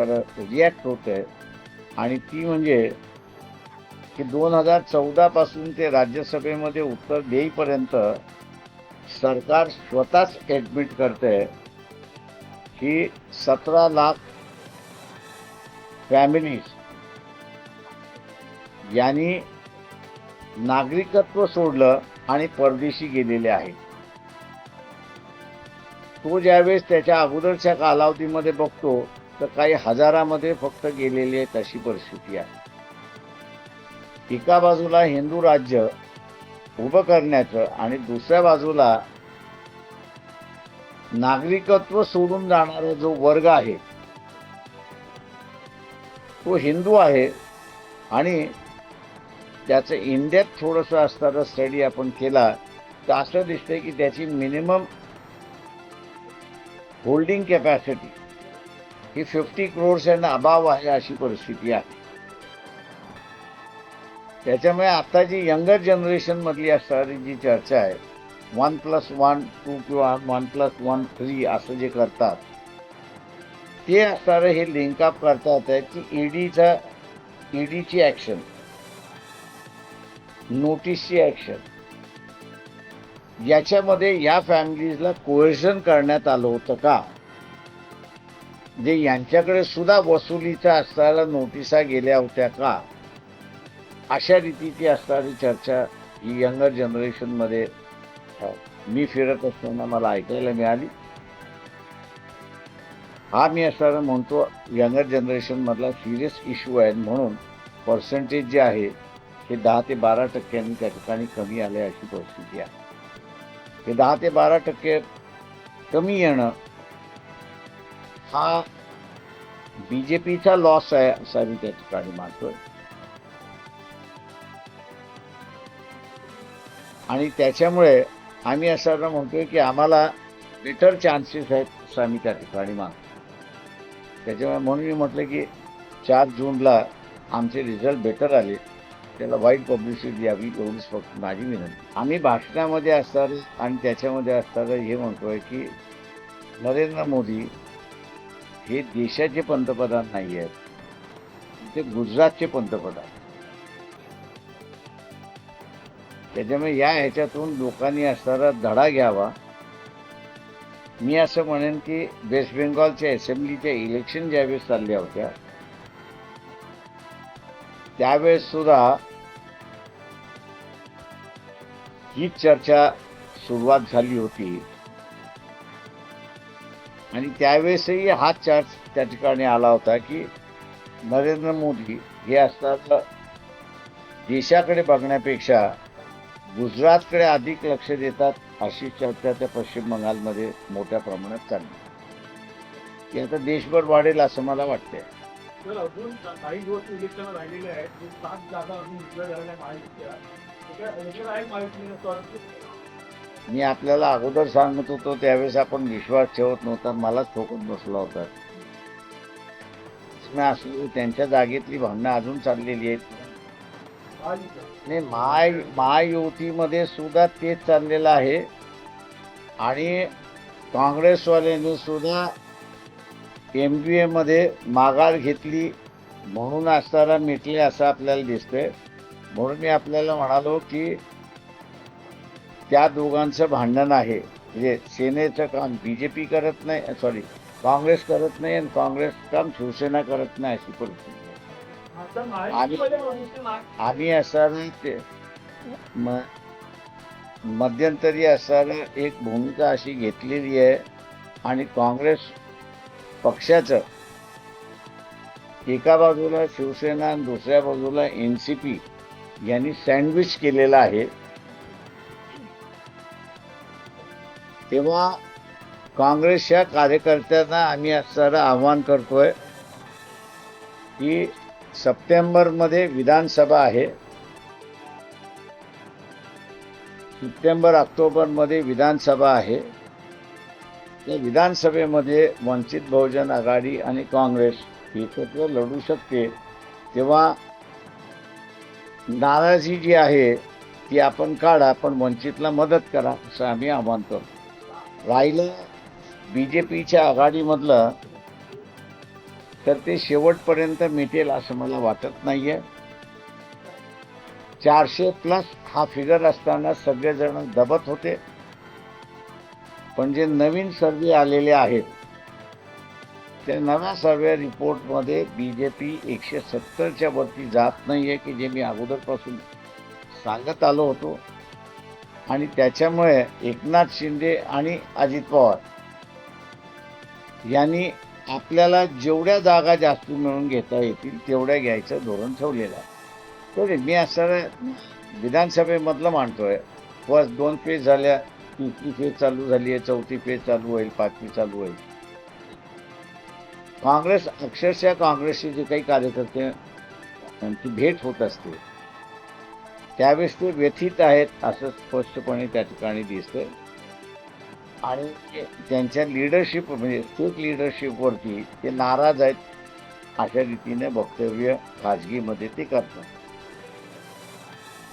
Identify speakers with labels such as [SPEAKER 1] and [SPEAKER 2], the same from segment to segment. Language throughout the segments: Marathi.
[SPEAKER 1] असणारं रिॲक्ट होत आहे आणि ती म्हणजे की 2014 पासून ते राज्यसभेमध्ये उत्तर देईपर्यंत सरकार स्वतःच ॲडमिट करते की 17 लाख फॅमिलीज यांनी नागरिकत्व सोडलं आणि परदेशी गेलेले आहेत. तो ज्यावेळेस त्याच्या अगोदरच्या कालावधीमध्ये बघतो तर काही हजारामध्ये फक्त गेलेले आहेत अशी परिस्थिती आहे. एका बाजूला हिंदू राज्य उभं करण्याचं आणि दुसऱ्या बाजूला नागरिकत्व सोडून जाणारा जो वर्ग आहे तो हिंदू आहे आणि त्याचं इनडेप्थ थोडंसं असणारा स्टडी आपण केला तर असं दिसतंय की त्याची minimum holding capacity he 50 crores and above आहे अशी परिस्थिती आहे. त्याच्यामुळे आता जी यंगर जनरेशन मधली असणारी जी चर्चा आहे 1+1 2 किंवा 1+1 3 असं जे करतात ते असणारं हे लिंकअप करतात आहे की ईडीची ॲक्शन, नोटीसची ॲक्शन याच्यामध्ये या फॅमिलीजला कोहेशन करण्यात आलं होतं का, जे यांच्याकडे सुद्धा वसुलीचा असणाऱ्या नोटिसा गेल्या होत्या का, अशा रीतीची असणारी चर्चा ही यंगर जनरेशनमध्ये मी फिरत असताना मला ऐकायला मिळाली. हा मी असताना म्हणतो यंगर जनरेशनमधला सिरियस इश्यू आहे म्हणून पर्सेंटेज जे आहे हे 10 ते 12% त्या ठिकाणी कमी आले अशी परिस्थिती आहे. हे 10 ते 12% कमी येणं हा बीजेपीचा लॉस आहे असा मी त्या ठिकाणी मानतोय. आणि त्याच्यामुळे आम्ही असं म्हणतोय की आम्हाला बेटर चान्सेस आहेत असं आम्ही त्या ठिकाणी मानतो. त्याच्यामुळे म्हणून मी म्हटलं की 4 जूनला आमचे रिझल्ट बेटर आले त्याला वाईट पब्लिसिटी द्यावी एवढीच फक्त माझी विनंती. आम्ही भाषणामध्ये असणारे आणि त्याच्यामध्ये असणारं हे म्हणतोय की नरेंद्र मोदी हे देशाचे पंतप्रधान नाही आहेत, ते गुजरातचे पंतप्रधान. त्याच्यामुळे या ह्याच्यातून लोकांनी असणारा धडा घ्यावा. मी असं म्हणेन की वेस्ट बेंगॉलच्या असेंब्लीच्या इलेक्शन ज्यावेळेस चालल्या होत्या त्यावेळेस सुद्धा ही चर्चा सुरुवात झाली होती आणि त्यावेळेसही हा चार्ज त्या ठिकाणी आला होता की नरेंद्र मोदी हे असताना देशाकडे बघण्यापेक्षा गुजरातकडे अधिक लक्ष देतात अशी चर्चा त्या पश्चिम बंगालमध्ये मोठ्या प्रमाणात चालली. ती आता देशभर वाढेल असं मला वाटतंय.
[SPEAKER 2] अजून काही दिवस इलेक्शन राहिलेले आहेत, 7 जागा अजून डिक्लेअर झालेल्या महायुतीच्या.
[SPEAKER 1] मी आपल्याला अगोदर सांगत होतो त्यावेळेस आपण विश्वास ठेवत नव्हता, मलाच ठोकत बसला होता. असं त्यांच्या जागेतली भावना अजून चाललेली आहेत. नाही, महायुतीमध्ये सुद्धा तेच चाललेलं आहे आणि काँग्रेसवाल्यांनी सुद्धा MBA मध्ये माघार घेतली म्हणून असताना मिटले असं आपल्याला दिसतंय. म्हणून मी आपल्याला म्हणालो की त्या दोघांचं भांडण आहे. म्हणजे सेनेचं काम बीजेपी करत नाही, सॉरी काँग्रेस करत नाही आणि काँग्रेस काम शिवसेना करत नाही अशी परिस्थिती. आम्ही असताना ते मध्यंतरी असताना एक भूमिका अशी घेतलेली आहे आणि काँग्रेस पक्षाचं एका बाजूला शिवसेना आणि दुसऱ्या बाजूला NCP यांनी सँडविच केलेलं आहे. तेव्हा काँग्रेसच्या कार्यकर्त्यांना आम्ही असणारं आव्हान करतोय की सप्टेंबरमध्ये विधानसभा आहे, सप्टेंबर-ऑक्टोबरमध्ये विधानसभा आहे. त्या विधानसभेमध्ये वंचित बहुजन आघाडी आणि काँग्रेस एकत्र लढू शकते. तेव्हा नाराजी जी आहे ती आपण काढा, पण वंचितला मदत करा असं आम्ही आवाहन करतो. राहिलं बीजेपीच्या आघाडीमधलं तर ते शेवटपर्यंत मिटेल असं मला वाटत नाहीये. 400+ हा फिगर असताना सगळेजण दबत होते. पण जे नवीन सर्वे आलेले आहेत त्या नव्या सर्वे रिपोर्टमध्ये बीजेपी 170च्या वरती जात नाहीये, की जे मी अगोदरपासून सांगत आलो होतो. आणि त्याच्यामुळे एकनाथ शिंदे आणि अजित पवार यांनी आपल्याला जेवढ्या जागा जास्त मिळून घेता येतील तेवढ्या घ्यायचं धोरण ठेवलेलं आहे. तर मी असं विधानसभेमधलं मांडतोय. फर्स्ट 2 फेज झाल्या, तिसरी फेज चालू झाली आहे, चौथी फेज चालू होईल, पाचवी चालू होईल. काँग्रेस अक्षरशः काँग्रेसचे जे काही कार्यकर्ते त्यांची भेट होत असते त्यावेळेस ते व्यथित आहेत असं स्पष्टपणे त्या ठिकाणी दिसतंय. आणि त्यांच्या लिडरशिप म्हणजे स्टेट लिडरशिपवरती ते नाराज आहेत अशा रीतीने वक्तव्य खाजगीमध्ये ते करतात.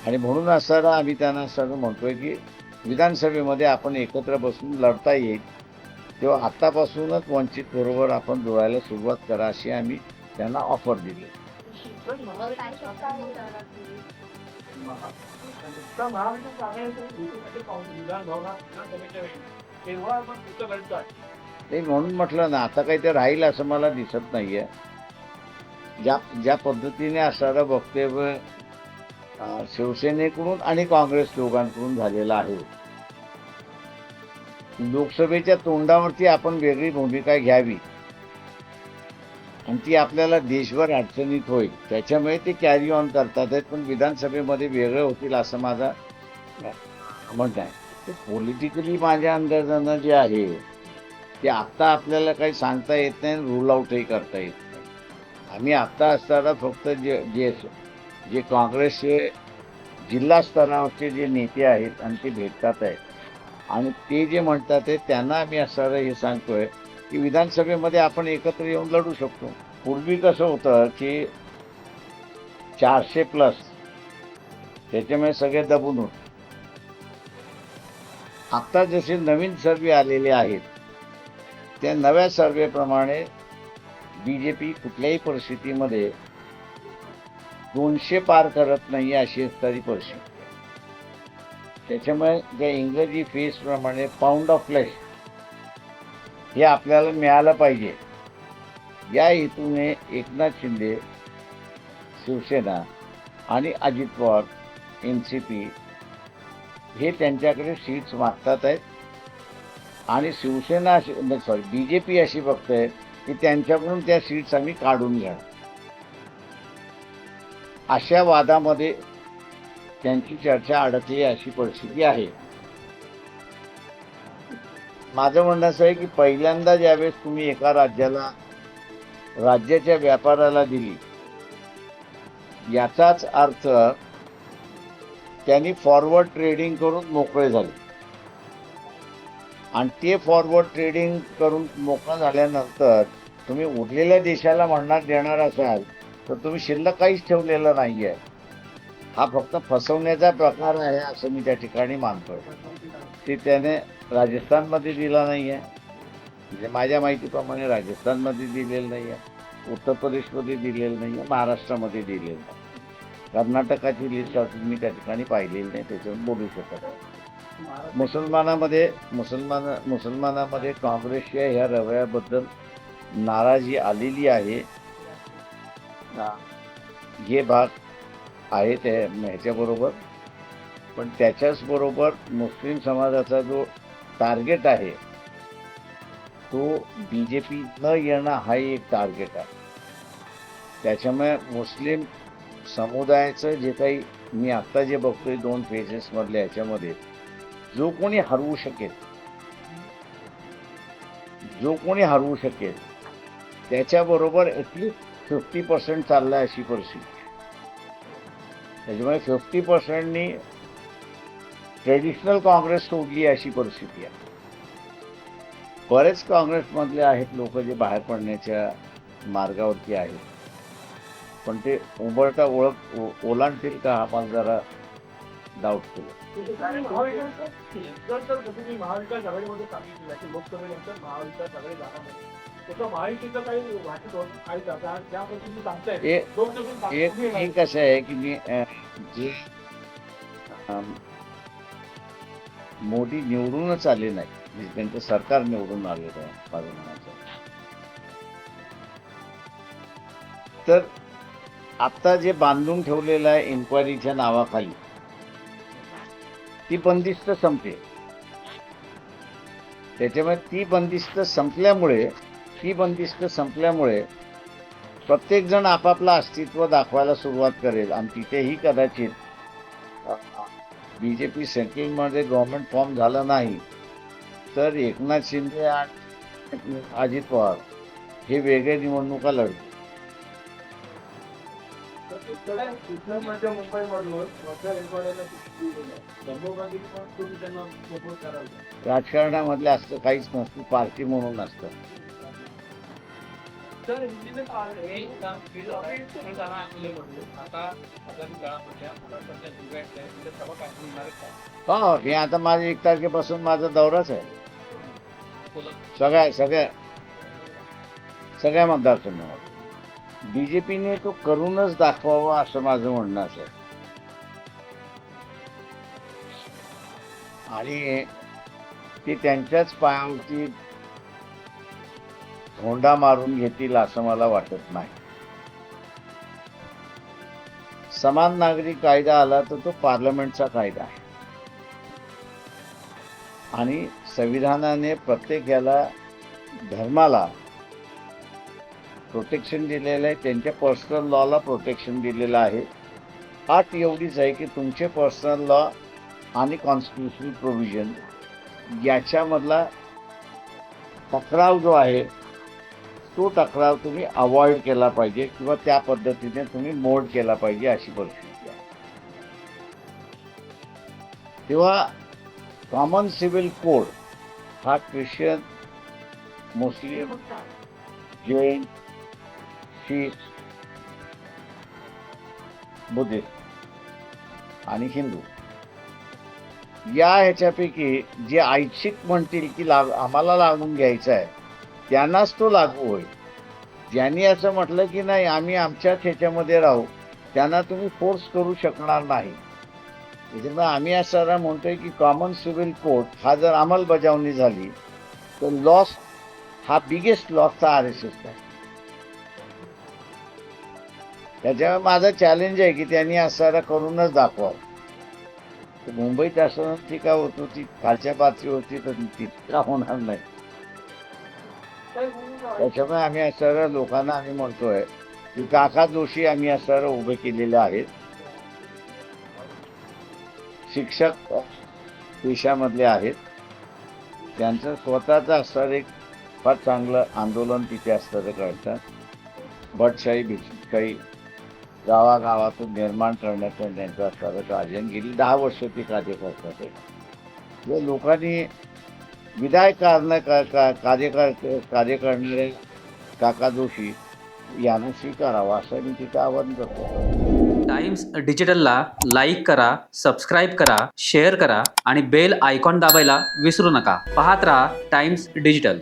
[SPEAKER 1] आणि म्हणून असं आम्ही त्यांना सगळं म्हणतोय की विधानसभेमध्ये आपण एकत्र बसून लढता येईल तेव्हा आतापासूनच वंचित बरोबर आपण जोडायला सुरुवात करा अशी आम्ही त्यांना ऑफर दिली.
[SPEAKER 2] पण महाविकास आघाडीचं विधान भवनात विधानसभेच्या वेळी तेव्हा आपण पुस्तक घडतात.
[SPEAKER 1] ते म्हणून म्हटलं ना आता काही ते राहील असं मला दिसत नाहीये. ज्या पद्धतीने असणारं वक्तव्य शिवसेनेकडून आणि काँग्रेस दोघांकडून झालेला आहे. लोकसभेच्या तोंडावरती आपण वेगळी भूमिका घ्यावी आणि ती आपल्याला देशभर अडचणीत होईल त्याच्यामुळे ते कॅरी ऑन करतात आहेत. पण विधानसभेमध्ये वेगळं होतील असं माझा म्हणणं आहे. ते पॉलिटिकली माझ्या अंदाजानं जे आहे ते आत्ता आपल्याला काही सांगता येत नाही, रूल आउटही करता येत नाही. आम्ही आत्ता असताना फक्त जे काँग्रेसचे जिल्हा स्तरावरचे जे नेते आहेत आणि ते भेटतात आहेत आणि ते जे म्हणतात आहे त्यांना आम्ही असं हे सांगतोय की विधानसभेमध्ये आपण एकत्र येऊन लढू शकतो. पूर्वी कसं होतं की 400+ त्याच्यामुळे सगळे दबून होते. आता जसे नवीन सर्वे आलेले आहेत त्या नव्या सर्वेप्रमाणे बीजेपी कुठल्याही परिस्थितीमध्ये 200 पार करत नाही अशी तरी परिस्थिती. त्याच्यामुळे त्या इंग्रजी फेसप्रमाणे पाऊंड ऑफ फ्लेश हे आपल्याला मिळालं पाहिजे. या हेतूने एकनाथ शिंदे शिवसेना आणि अजित पवार NCP हे त्यांच्याकडे सीट्स मागतात आहेत आणि शिवसेना बीजेपी अशी बघते की त्यांच्याकडून त्या सीट्स आम्ही काढून घ्या. अशा वादामध्ये त्यांची चर्चा अडकली अशी परिस्थिती आहे. माझं म्हणणं असं आहे की पहिल्यांदा ज्यावेळेस तुम्ही एका राज्याच्या व्यापाराला दिली याचाच अर्थ त्यांनी फॉरवर्ड ट्रेडिंग करून मोकळे झाले आणि ते फॉरवर्ड ट्रेडिंग करून मोकळं झाल्यानंतर तुम्ही उरलेल्या देशाला देणार असाल तर तुम्ही शिल्लक काहीच ठेवलेलं नाही आहे. हा फक्त फसवण्याचा प्रकार आहे असं मी त्या ठिकाणी मानतोय. ते त्याने राजस्थानमध्ये दिला नाही आहे, म्हणजे माझ्या माहितीप्रमाणे राजस्थानमध्ये दिलेलं नाही आहे, उत्तर प्रदेशमध्ये दिलेलं नाही आहे, महाराष्ट्रामध्ये दिलेलं नाही. कर्नाटकाची लिस्ट अजून मी त्या ठिकाणी पाहिलेली नाही, त्याच्यावर बोलू शकत नाही. मुसलमानामध्ये काँग्रेसच्या ह्या रवैयाबद्दल नाराजी आलेली आहे. हे भाग आहे त्या ह्याच्याबरोबर. पण त्याच्याच बरोबर मुस्लिम समाजाचा जो टार्गेट आहे तो बीजेपी न येणं हा एक टार्गेट आहे. त्याच्यामुळे मुस्लिम समुदायाचं जे काही मी आत्ता जे बघतोय 2 फेजेसमधल्या ह्याच्यामध्ये जो कोणी हरवू शकेल त्याच्याबरोबर ॲटलिस्ट 50% चाललाय अशी परिस्थिती. त्याच्यामुळे 50%नी ट्रेडिशनल काँग्रेस सोडली अशी परिस्थिती आहे. बरेच काँग्रेसमधले आहेत लोक जे बाहेर पडण्याच्या मार्गावरती आहेत, पण ते उंबरठा ओलांडतील का हा मला जरा डाऊटफुल आहे.
[SPEAKER 2] जर तुम्ही महाविकास आघाडीमध्ये सांगितलं की लोकसभेनंतर महाविकास आघाडी जाणार नाही त्याचं माहितीचं काही वाटत होत काही जागा ज्या पद्धतीने सांगतायत
[SPEAKER 1] एक
[SPEAKER 2] दोन दिवस
[SPEAKER 1] एक एक असं आहे की मी जे अं, मोदी निवडूनच आले नाही, म्हणजे त्यांचं सरकार निवडून आलेलं आहे माझं म्हणायचं. तर आता जे बांधून ठेवलेलं आहे इन्क्वायरीच्या नावाखाली, ती बंदिस्त संपली. त्याच्यामुळे ती बंदिस्त संपल्यामुळे प्रत्येक जण आपापलं अस्तित्व दाखवायला सुरुवात करेल आणि तिथेही कदाचित बीजेपी सेंट्रलमध्ये गव्हर्नमेंट फॉर्म झालं नाही तर एकनाथ शिंदे आणि अजित पवार हे वेगळे निवडणुका लढतील.
[SPEAKER 2] म्हणजे मुंबईमधून मध्य रेल्वेला धर्मोबाजी पण तुम्ही त्यांना सपोर्ट करायला
[SPEAKER 1] राजकारणामधले असतं काहीच नसतं, पार्टी म्हणून असतं.
[SPEAKER 2] तर हिंदीने हे काम केलं आता आगामी काळामध्ये आपण सध्या दिव्यांच्या तिथे सभा काय होणार आहे का?
[SPEAKER 1] हो, हे आता माझ्या 1 तारखेपासून माझा दौराच आहे सगळ्या मतदारसंघामध्ये. बीजेपीने तो करूनच दाखवावा असं माझं म्हणणं आहे. आणि ती त्यांच्याच पायावरती होंडा मारून घेतील असं मला वाटत नाही. समान नागरिक कायदा आला तर तो पार्लमेंटचा कायदा आहे आणि संविधानाने प्रत्येक याला धर्माला प्रोटेक्शन दिलेलं आहे, त्यांच्या पर्सनल लॉला प्रोटेक्शन दिलेलं आहे. अट एवढीच आहे की तुमचे पर्सनल लॉ आणि कॉन्स्टिट्युशनल प्रोव्हिजन याच्यामधला टकराव जो आहे तो टकराव तुम्ही अवॉइड केला पाहिजे किंवा त्या पद्धतीने तुम्ही मोड केला पाहिजे अशी परिस्थिती आहे. तेव्हा कॉमन सिव्हिल कोड हा ख्रिश्चन, मुस्लिम, जैन, शीख, बुद्धिस्ट आणि हिंदू या ह्याच्यापैकी जे ऐच्छिक म्हणतील की आम्हाला लागून घ्यायचं आहे त्यांनाच तो लागू होईल. ज्यांनी असं म्हटलं की नाही आम्ही आमच्याच ह्याच्यामध्ये राहू त्यांना तुम्ही फोर्स करू शकणार नाही. त्याच्यामुळे आम्ही असं म्हणतोय की कॉमन सिव्हिल कोड हा जर अंमलबजावणी झाली तर लॉस हा बिगेस्ट लॉसचा RSS आहे. त्याच्यामुळे माझं चॅलेंज आहे की त्यांनी असं करूनच दाखवावं. मुंबईत असं टीका होत होती, खालच्या पातळी होती तर तितका होणार नाही. त्याच्यामुळे आम्ही असं लोकांना आम्ही म्हणतोय की काका जोशी आम्ही असं उभे केलेले आहेत. शिक्षक पेशामधले आहेत, त्यांचं स्वतःचं असणारं एक फार चांगलं आंदोलन तिथे असणारं करतात. भटशाही भिक्षुशाही गावागावातून निर्माण करण्याचं त्यांचं असणारं कार्य गेली 10 वर्ष ते कार्य करतात. जे लोकांनी विधायक कार्य करणारे काका जोशी यांना स्वीकारावं असं मी तिथं आवाहन करतो.
[SPEAKER 3] टाइम्स डिजिटलला लाईक करा, सबस्क्राईब करा, शेअर करा आणि बेल आयकॉन दाबायला विसरू नका. पाहत रहा टाइम्स डिजिटल.